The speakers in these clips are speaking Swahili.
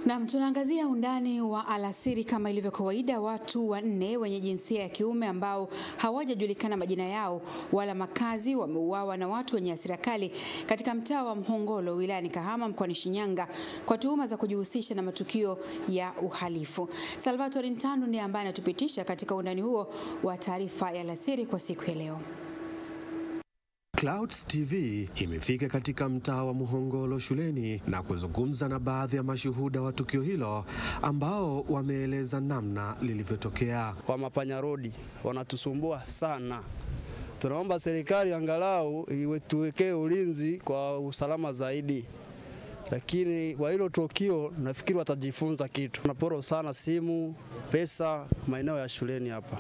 Na tunaangazia undani wa alasiri kama ilivyo kawaida. Watu wanne wenye jinsia ya kiume ambao hawajajulikana majina yao wala makazi wameuawa na watu wenye hasira kali katika mtaa wa Mhongolo wilayani Kahama mkoani Shinyanga kwa tuhuma za kujihusisha na matukio ya uhalifu. Salvatore Ntandu ndiye ambaye anatupitisha katika undani huo wa taarifa ya alasiri kwa siku ya leo. Clouds TV imefika katika mtaa wa Mhongolo shuleni na kuzungumza na baadhi ya mashuhuda wa tukio hilo ambao wameeleza namna lilivyotokea. Kwa Mapanya Road wanatusumbua sana. Tunaomba serikali angalau tuwekee ulinzi kwa usalama zaidi. Lakini kwa hilo tukio nafikiri watajifunza kitu. Tunaporo sana simu, pesa maeneo ya shuleni hapa.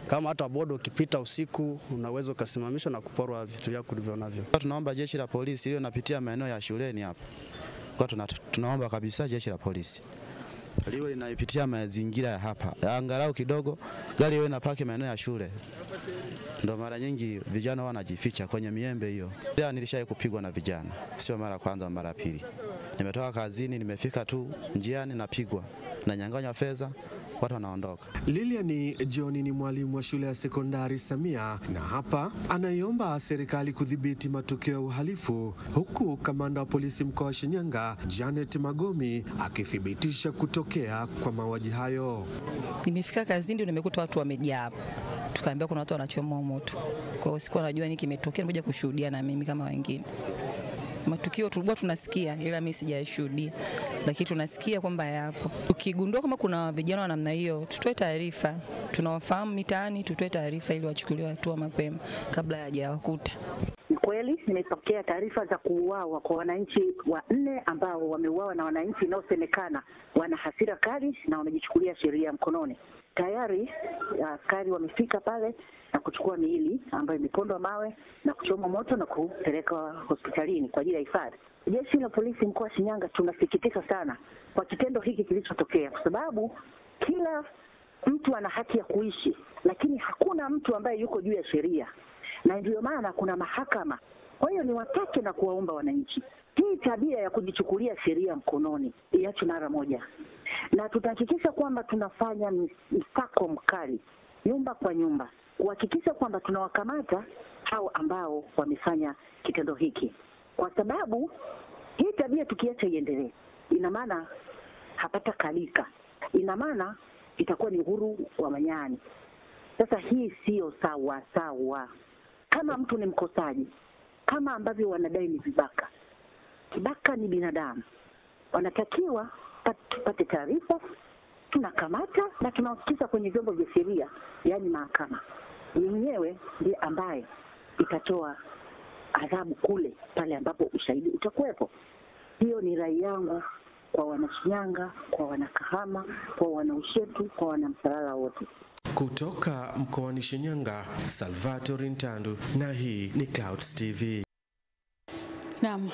Kama hata bodo ukipita usiku unaweza kusimamishwa na kuporwa vitu vyako ulivyo navyo. Tunaomba jeshi la polisi leo napitia maeneo ya shuleni hapa. Kwa tunaomba kabisa jeshi la polisi liwe linaipitia mazingira ya hapa. Angalau kidogo gari iwe inapaki maeneo ya shule. Ndio mara nyingi vijana wanajificha kwenye miembe hiyo. Nilishaye kupigwa na vijana. Sio mara kwanza, mara pili. Nimetoka kazini, nimefika tu njiani napigwa na nyang'anywa fedha. Watu wanaondoka. Lilian John ni mwalimu wa shule ya sekondari Samia na hapa anaiomba serikali kudhibiti matukio ya uhalifu, huku kamanda wa polisi mkoa wa Shinyanga Janet Magomi akithibitisha kutokea kwa mauaji hayo. Nimefika kazini ndio nimekuta watu wamejaa. Tukaambia kuna watu wanachoma moto. Kwa hiyo sikuwa najua nini kimetokea, nimekuja kushuhudia na mimi kama wengine. Matukio tulikuwa tunasikia ila mimi sijashuhudia, lakini tunasikia kwamba yapo. Tukigundua kama kuna vijana wa namna hiyo tutoe taarifa, tunawafahamu mitaani, tutoe taarifa ili wachukuliwe hatua mapema kabla hajawakuta. Kweli nimepokea taarifa za kuuawa kwa wananchi wanne ambao wameuawa na wananchi inaosemekana wana hasira kali na wamejichukulia sheria mkononi. Tayari askari wamefika pale na kuchukua miili ambayo imepondwa mawe na kuchoma moto na kupeleka hospitalini kwa ajili ya hifadhi. Jeshi la polisi mkoa wa Shinyanga tunasikitika sana kwa kitendo hiki kilichotokea, kwa sababu kila mtu ana haki ya kuishi, lakini hakuna mtu ambaye yuko juu ya sheria, na ndio maana kuna mahakama. Kwa hiyo ni watake na kuwaomba wananchi, hii tabia ya kujichukulia sheria mkononi iache mara moja, na tutahakikisha kwamba tunafanya msako mkali nyumba kwa nyumba kuhakikisha kwamba tunawakamata hao ambao wamefanya kitendo hiki, kwa sababu hii tabia tukiacha iendelee, ina maana hapata kalika, ina maana itakuwa ni uhuru wa manyani. Sasa hii sio sawa. Kama mtu ni mkosaji, kama ambavyo wanadai ni vibaka, kibaka ni binadamu, wanatakiwa tupate taarifa, tunakamata na tunawafikisha kwenye vyombo vya sheria, yani mahakama yenyewe ndiye ambaye itatoa adhabu kule pale ambapo ushahidi utakuwepo. Hiyo ni rai yangu kwa Wanashinyanga, kwa Wanakahama, kwa Wanaushetu, kwa Wanamsalala wote. Kutoka mkoani Shinyanga, Salvatore Ntandu, na hii ni Clouds TV. Naam,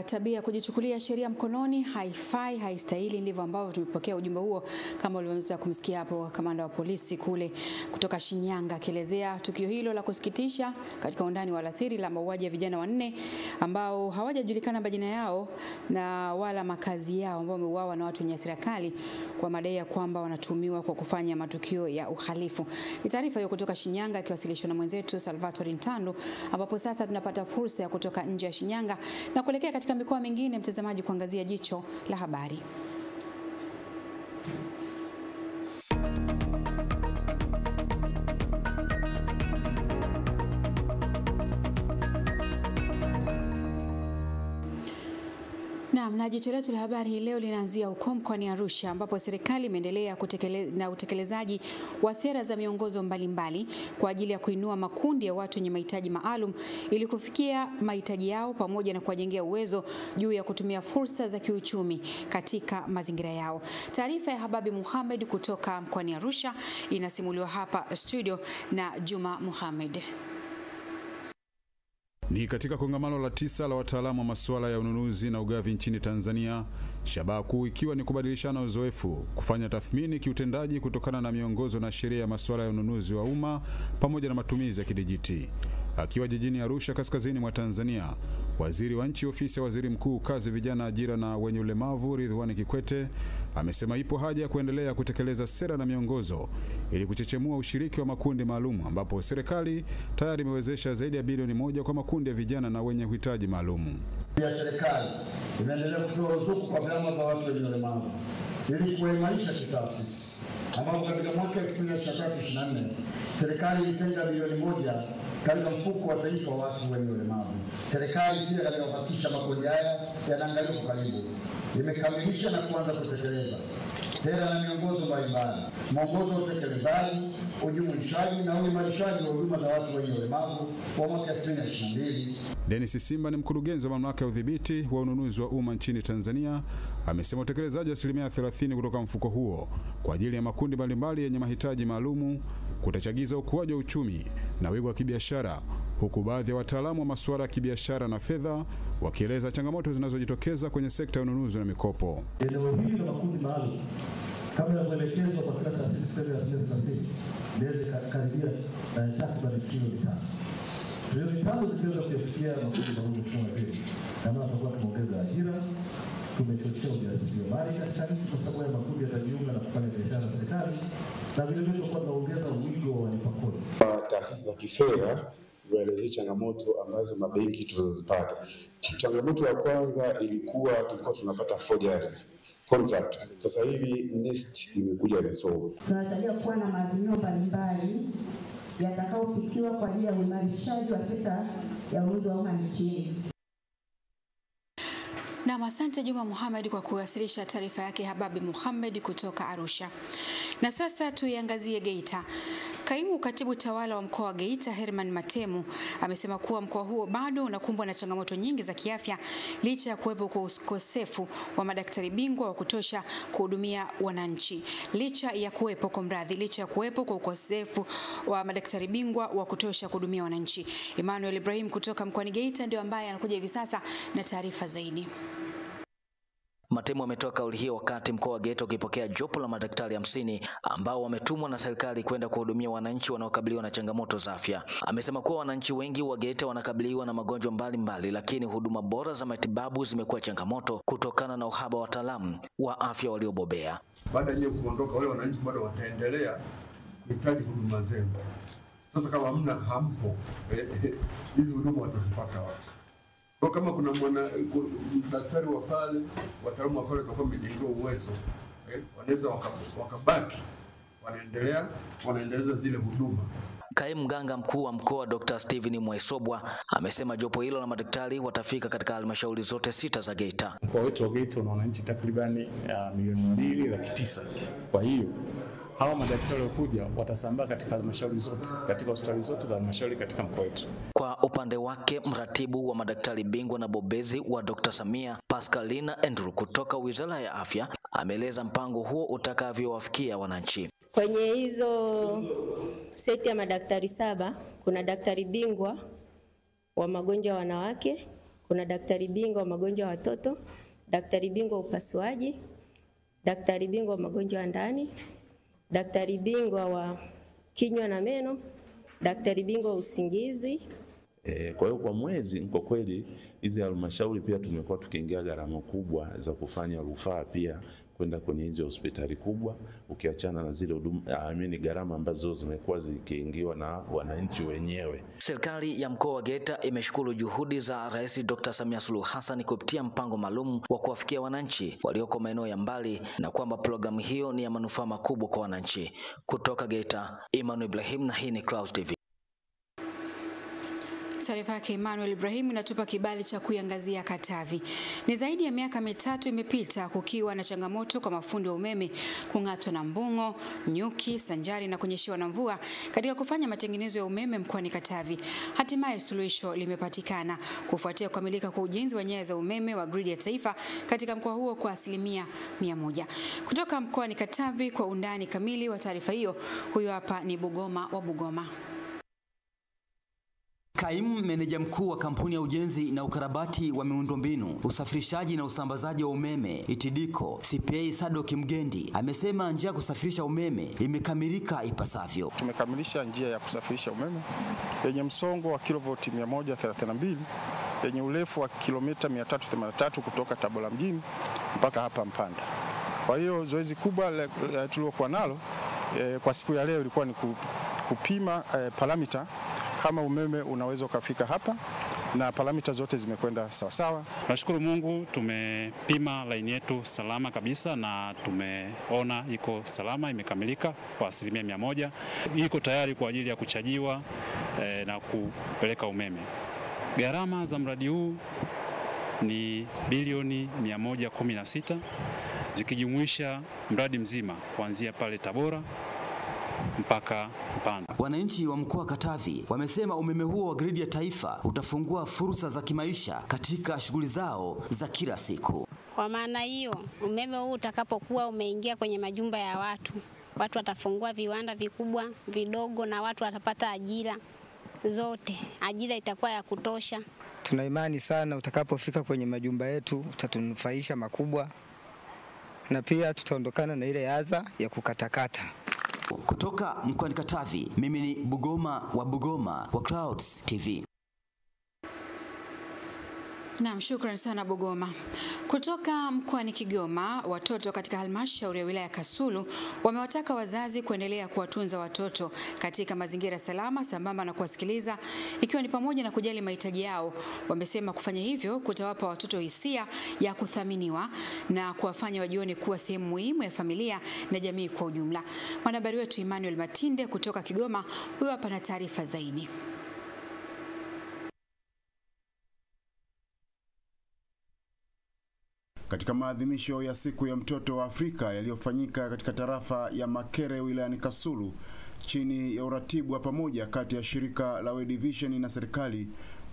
tabia kujichukulia sheria mkononi haifai, haistahili, ndivyo ambavyo tumepokea ujumbe huo kama ulivyoweza kumsikia hapo kamanda wa polisi kule kutoka Shinyanga akielezea tukio hilo la kusikitisha katika undani wa alasiri la mauaji ya vijana wanne ambao hawajajulikana majina yao na wala makazi yao, ambao wameuawa na watu wenye hasira kali kwa madai ya kwamba wanatuhumiwa kwa kufanya matukio ya uhalifu. Ni taarifa hiyo kutoka Shinyanga ikiwasilishwa na mwenzetu Salvatore Ntandu, ambapo sasa tunapata fursa ya kutoka nje ya Shinyanga na kuelekea katika mikoa mingine, mtazamaji, kuangazia jicho la habari. Na jicho letu la habari hii leo linaanzia huko mkoani Arusha, ambapo serikali imeendelea na utekelezaji wa sera za miongozo mbalimbali kwa ajili ya kuinua makundi ya watu wenye mahitaji maalum ili kufikia mahitaji yao pamoja na kuwajengea uwezo juu ya kutumia fursa za kiuchumi katika mazingira yao. Taarifa ya Hababi Muhammad kutoka mkoani Arusha inasimuliwa hapa studio na Juma Muhammad. Ni katika kongamano la 9 la wataalamu wa masuala ya ununuzi na ugavi nchini Tanzania, shabaha kuu ikiwa ni kubadilishana uzoefu, kufanya tathmini kiutendaji kutokana na miongozo na sheria ya masuala ya ununuzi wa umma pamoja na matumizi ya kidijiti. Akiwa jijini Arusha kaskazini mwa Tanzania, Waziri wa Nchi Ofisi ya Waziri Mkuu, Kazi, Vijana, Ajira na Wenye Ulemavu, Ridhiwani Kikwete, amesema ipo haja ya kuendelea kutekeleza sera na miongozo ili kuchechemua ushiriki wa makundi maalum, ambapo serikali tayari imewezesha zaidi ya bilioni 1 kwa makundi ya vijana na wenye uhitaji maalum. Serikali inaendelea kutoa ruzuku kwa vyama vya watu wenye ulemavu ili kuimarisha kitaasisi, ambapo katika mwaka 2023/24 serikali ilitenga bilioni 1 katika mfuko wa taifa wa watu wenye ulemavu. Serikali pia katika kuhakikisha makundi haya yanaangaliwa kwa karibu imekamilisha na kuanza kutekeleza sera na miongozo mbalimbali, mwongozo wa utekelezaji, ujumuishaji na uimarishaji wa huduma za watu wenye ulemavu kwa mwaka 2022. Dennis Simba ni mkurugenzi wa mamlaka ya udhibiti wa ununuzi wa umma nchini Tanzania, amesema utekelezaji wa 30% kutoka mfuko huo kwa ajili ya makundi mbalimbali yenye mahitaji maalumu kutachagiza ukuaji wa uchumi na wigo wa kibiashara, huku baadhi ya wataalamu wa masuala ya kibiashara na fedha wakieleza changamoto zinazojitokeza kwenye sekta ya ununuzi na mikopo. Eneo hili la makundi maalum kabla ya kuelekezwa kwa kila taasisi ya taasisi ndio karibia takriban trilioni 5. Trilioni 5 zikiweza kufikia makundi maalum kwa hivi. Kama tutakuwa tumeongeza ajira, tumechochea ujasiriamali katika nchi kwa sababu ya makundi yatajiunga na kufanya biashara na serikali, na vile vile tutakuwa tunaongeza wigo wa walipa kodi. Taasisi za kifedha kuelezea changamoto ambazo mabenki tunazipata. Changamoto ya kwanza tulikuwa tunapata forgery contract. Sasa hivi NeST imekuja resolve. Tunatarajia kuwa na maazimio mbalimbali yatakayofikiwa kwa ajili ya uimarishaji wa sekta ya ununuzi wa umma nchini. Na asante Juma Muhammad kwa kuwasilisha taarifa yake. Hababi Muhammad kutoka Arusha. Na sasa tuiangazie Geita. Kaimu Katibu Tawala wa Mkoa wa Geita, Herman Matemu, amesema kuwa mkoa huo bado unakumbwa na changamoto nyingi za kiafya licha ya kuwepo kwa ukosefu wa madaktari bingwa wa kutosha kuhudumia wananchi. Licha ya kuwepo kwa ukosefu wa madaktari bingwa wa kutosha kuhudumia wananchi. Emmanuel Ibrahim kutoka mkoani Geita ndio ambaye anakuja hivi sasa na taarifa zaidi. Matemu ametoa kauli hiyo wakati mkoa wa Geita ukipokea jopo la madaktari 50 ambao wametumwa na serikali kwenda kuhudumia wananchi wanaokabiliwa na changamoto za afya. Amesema kuwa wananchi wengi wa Geita wanakabiliwa na magonjwa mbalimbali, lakini huduma bora za matibabu zimekuwa changamoto kutokana na uhaba wa wataalamu wa afya waliobobea. Baada ya kuondoka, wale wananchi bado wataendelea kuhitaji huduma zenu. Sasa kama hampo, hizi huduma watazipata wapi? Kwa kama kuna daktari wa pale, wataalamu wa pale watakuwa wamejengewa uwezo, wanaweza wakabaki wanaendeleza zile huduma. Kaimu mganga mkuu wa mkoa Dr. Steven Mwaisobwa amesema jopo hilo la madaktari watafika katika halmashauri zote 6 za Geita. Mkoa wetu wa Geita una wananchi takribani milioni 2.9. Kwa hiyo hawa madaktari wakuja watasambaa katika halmashauri zote, katika hospitali zote za halmashauri katika mkoa wetu. Kwa upande wake, mratibu wa madaktari bingwa na bobezi wa Dr. Samia, Pascalina Andrew kutoka Wizara ya Afya, ameeleza mpango huo utakavyowafikia wananchi. Kwenye hizo seti ya madaktari 7, kuna daktari bingwa wa magonjwa ya wanawake, kuna daktari bingwa wa magonjwa ya watoto, daktari bingwa wa upasuaji, daktari bingwa wa magonjwa ya ndani, daktari bingwa wa kinywa na meno, daktari bingwa wa usingizi. Kwa hiyo kwa mwezi kwa kweli hizi halmashauri pia tumekuwa tukiingia gharama kubwa za kufanya rufaa pia kwenda kwenye hizo hospitali kubwa, ukiachana na zile huduma gharama ambazo zimekuwa zikiingiwa na wananchi wenyewe. Serikali ya mkoa wa Geita imeshukuru juhudi za Rais Dr. Samia Suluhu Hassan kupitia mpango maalum wa kuwafikia wananchi walioko maeneo ya mbali na kwamba programu hiyo ni ya manufaa makubwa kwa wananchi. Kutoka Geita, Emmanuel Ibrahim, na hii ni Clouds TV. Taarifa yake Emmanuel Ibrahim inatupa kibali cha kuiangazia Katavi. Ni zaidi ya miaka 3 imepita kukiwa na changamoto kwa mafundi wa umeme kung'atwa na mbung'o, nyuki, sanjari na kunyeshewa na mvua katika kufanya matengenezo ya umeme mkoani Katavi. Hatimaye suluhisho limepatikana kufuatia kukamilika kwa ujenzi wa nyaya za umeme wa gridi ya taifa katika mkoa huo kwa 100%. Kutoka mkoani Katavi kwa undani kamili wa taarifa hiyo, huyo hapa ni Bugoma wa Bugoma. Kaimu meneja mkuu wa kampuni ya ujenzi na ukarabati wa miundombinu, usafirishaji na usambazaji wa umeme ETDCO, CPA Sadock Mgendi, amesema njia ya kusafirisha umeme imekamilika ipasavyo. Tumekamilisha njia ya kusafirisha umeme yenye msongo wa kilovoti 132 yenye urefu wa kilomita 383 kutoka Tabora mjini mpaka hapa Mpanda. Kwa hiyo zoezi kubwa tulilokuwa nalo kwa siku ya leo ilikuwa ni kupima paramita kama umeme unaweza ukafika hapa, na paramita zote zimekwenda sawa sawa. Nashukuru Mungu, tumepima laini yetu salama kabisa na tumeona iko salama, imekamilika kwa 100%. Iko tayari kwa ajili ya kuchajiwa na kupeleka umeme. Gharama za mradi huu ni bilioni 116 zikijumuisha mradi mzima kuanzia pale Tabora mpaka Mpanda. Wananchi wa mkoa wa Katavi wamesema umeme huo wa gridi ya taifa utafungua fursa za kimaisha katika shughuli zao za kila siku. Kwa maana hiyo, umeme huu utakapokuwa umeingia kwenye majumba ya watu watafungua viwanda vikubwa, vidogo, na watu watapata ajira zote. Ajira itakuwa ya kutosha. Tuna imani sana utakapofika kwenye majumba yetu utatunufaisha makubwa, na pia tutaondokana na ile adha ya kukatakata. Kutoka mkoani Katavi, mimi ni Bugoma wa Clouds TV. Naam, shukrani sana Bugoma. Kutoka mkoani Kigoma, watoto katika halmashauri ya wilaya ya Kasulu wamewataka wazazi kuendelea kuwatunza watoto katika mazingira salama sambamba na kuwasikiliza, ikiwa ni pamoja na kujali mahitaji yao. Wamesema kufanya hivyo kutawapa watoto hisia ya kuthaminiwa na kuwafanya wajione kuwa sehemu muhimu ya familia na jamii kwa ujumla. Mwanahabari wetu Emmanuel Matinde kutoka Kigoma huyo hapa na taarifa zaidi. Katika maadhimisho ya siku ya mtoto wa Afrika yaliyofanyika katika tarafa ya Makere wilayani Kasulu chini ya uratibu wa pamoja kati ya shirika la World Vision na serikali,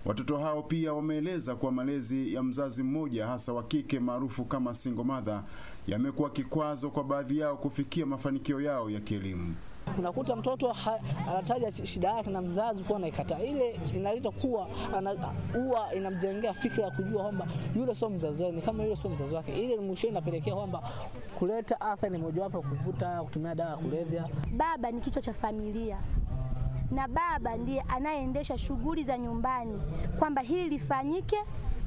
watoto hao pia wameeleza kuwa malezi ya mzazi mmoja hasa wa kike maarufu kama single mother yamekuwa kikwazo kwa baadhi yao kufikia mafanikio yao ya kielimu. Unakuta mtoto anataja shida yake na mzazi kuwa naikataa. Ile inaleta kuwa huwa inamjengea fikra ya kujua kwamba yule sio mzazi wake, kama yule sio mzazi wake. Ile mwisho inapelekea kwamba kuleta athari mojawapo kuvuta, kutumia dawa ya kulevya. Baba ni kichwa cha familia, na baba ndiye anayeendesha shughuli za nyumbani, kwamba hili lifanyike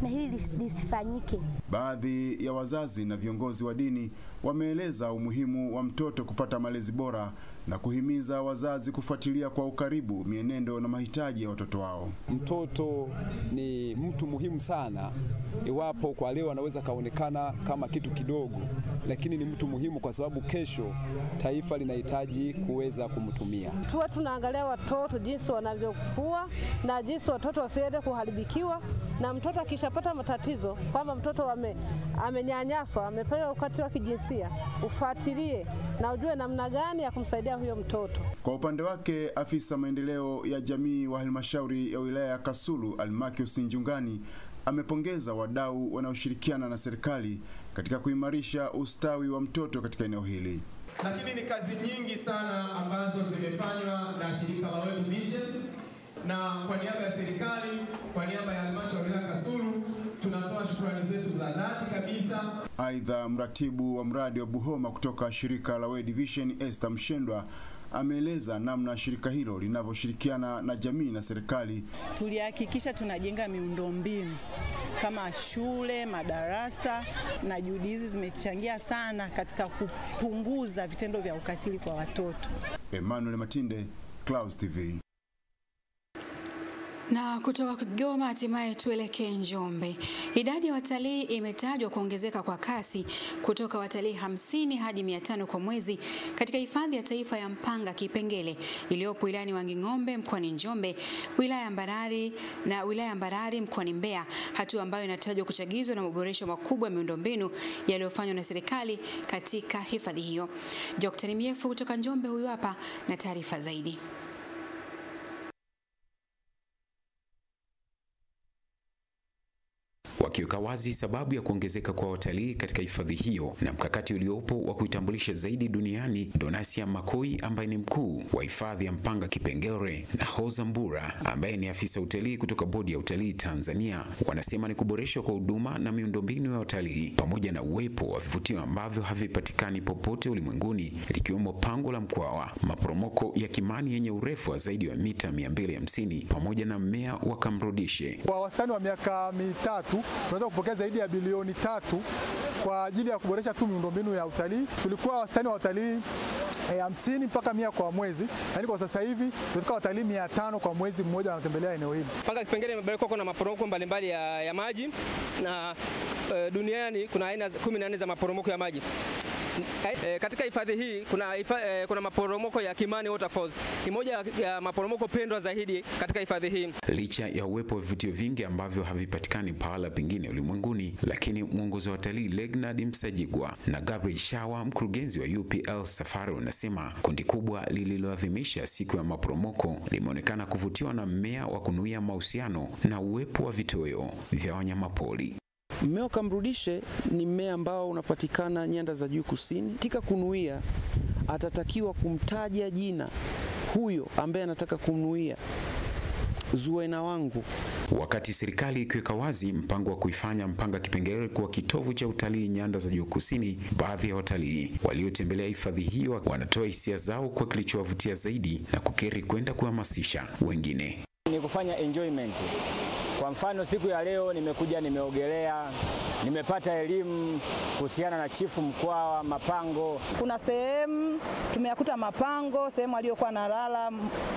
na hili lisifanyike. Baadhi ya wazazi na viongozi wa dini wameeleza umuhimu wa mtoto kupata malezi bora na kuhimiza wazazi kufuatilia kwa ukaribu mienendo na mahitaji ya watoto wao. Mtoto ni mtu muhimu sana, iwapo kwa leo anaweza kaonekana kama kitu kidogo, lakini ni mtu muhimu kwa sababu kesho taifa linahitaji kuweza kumtumia. Tuwe tunaangalia watoto jinsi wanavyokuwa na jinsi watoto wasiende kuharibikiwa, na mtoto akishapata matatizo kwamba mtoto amenyanyaswa, amepewa ukatili wa kijinsia, ufuatilie na ujue namna gani ya kumsaidia huyo mtoto. Kwa upande wake, afisa maendeleo ya jamii wa halmashauri ya wilaya ya Kasulu Almakius Njungani amepongeza wadau wanaoshirikiana na serikali katika kuimarisha ustawi wa mtoto katika eneo hili. Lakini ni kazi nyingi sana ambazo zimefanywa na shirika la World Vision, na kwa niaba ya serikali, kwa niaba ya halmashauri ya Kasulu tunatoa shukrani zetu za dhati kabisa. Aidha, mratibu wa mradi wa Buhoma kutoka shirika la World Vision Esther Mshendwa ameeleza namna shirika hilo linavyoshirikiana na jamii na serikali. Tulihakikisha tunajenga miundombinu kama shule, madarasa, na juhudi hizi zimechangia sana katika kupunguza vitendo vya ukatili kwa watoto. Emmanuel Matinde, Clouds TV. Na kutoka Kigoma hatimaye tuelekee Njombe. Idadi ya watalii imetajwa kuongezeka kwa kasi kutoka watalii 50 hadi 500 kwa mwezi katika hifadhi ya taifa ya Mpanga Kipengele iliyopo wilayani Wanging'ombe mkoani Njombe, wilaya ya Mbarali mkoani Mbeya, hatua ambayo inatajwa kuchagizwa na maboresho makubwa ya miundombinu yaliyofanywa na serikali katika hifadhi hiyo. Dr. Miefu kutoka Njombe huyu hapa na taarifa zaidi. wakiweka wazi sababu ya kuongezeka kwa watalii katika hifadhi hiyo na mkakati uliopo wa kuitambulisha zaidi duniani. Donasia Makoi ambaye ni mkuu wa hifadhi ya Mpanga Kipengere na Hoza Mbura ambaye ni afisa utalii kutoka Bodi ya Utalii Tanzania wanasema ni kuboreshwa kwa huduma na miundombinu ya utalii pamoja na uwepo wa vivutio ambavyo havipatikani popote ulimwenguni, likiwemo pango la Mkwawa, maporomoko ya Kimani yenye urefu wa zaidi ya mita 250 pamoja na mmea wa Kamrudishe. Kwa wastani wa miaka mitatu tunaweza kupokea zaidi ya bilioni 3 kwa ajili ya kuboresha tu miundombinu ya utalii. Tulikuwa wastani wa utalii 50 mpaka 100 kwa mwezi, lakini kwa sasa hivi tunafika watalii 500 kwa mwezi mmoja wanatembelea eneo hili. Mpanga Kipengere imebarikiwa kuna maporomoko mbalimbali ya maji na duniani kuna aina 14 za maporomoko ya maji. Katika hifadhi hii kuna maporomoko ya Kimani Waterfalls. Ni moja ya maporomoko pendwa zaidi katika hifadhi hii. Licha ya uwepo wa vivutio vingi ambavyo havipatikani pahala pengine ulimwenguni, lakini mwongozo wa watalii Legnard Msajigwa na Gabriel Shawa, mkurugenzi wa UPL Safari, wanasema kundi kubwa lililoadhimisha siku ya maporomoko limeonekana kuvutiwa na mmea wa kunuia mahusiano na uwepo wa vitoweo vya wanyamapori. Mmea wa Kamrudishe ni mmea ambao unapatikana nyanda za juu kusini. Katika kunuia atatakiwa kumtaja jina huyo ambaye anataka kumnuia, Zuena wangu. Wakati serikali ikiweka wazi mpango wa kuifanya Mpanga Kipengere kuwa kitovu cha utalii nyanda za juu kusini, baadhi ya watalii waliotembelea hifadhi hiyo wanatoa hisia zao kwa kilichowavutia zaidi na kukiri kwenda kuhamasisha wengine. Ni kufanya enjoyment. Kwa mfano siku ya leo nimekuja, nimeogelea, nimepata elimu kuhusiana na Chifu Mkwawa, mapango. Kuna sehemu tumeyakuta mapango, sehemu aliyokuwa analala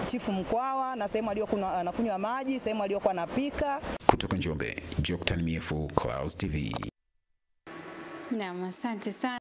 Chifu Mkwawa na sehemu aliyokuwa anakunywa maji, sehemu aliyokuwa anapika. Kutoka Njombe, Joctan Miefu, Clouds TV. Naam, asante sana.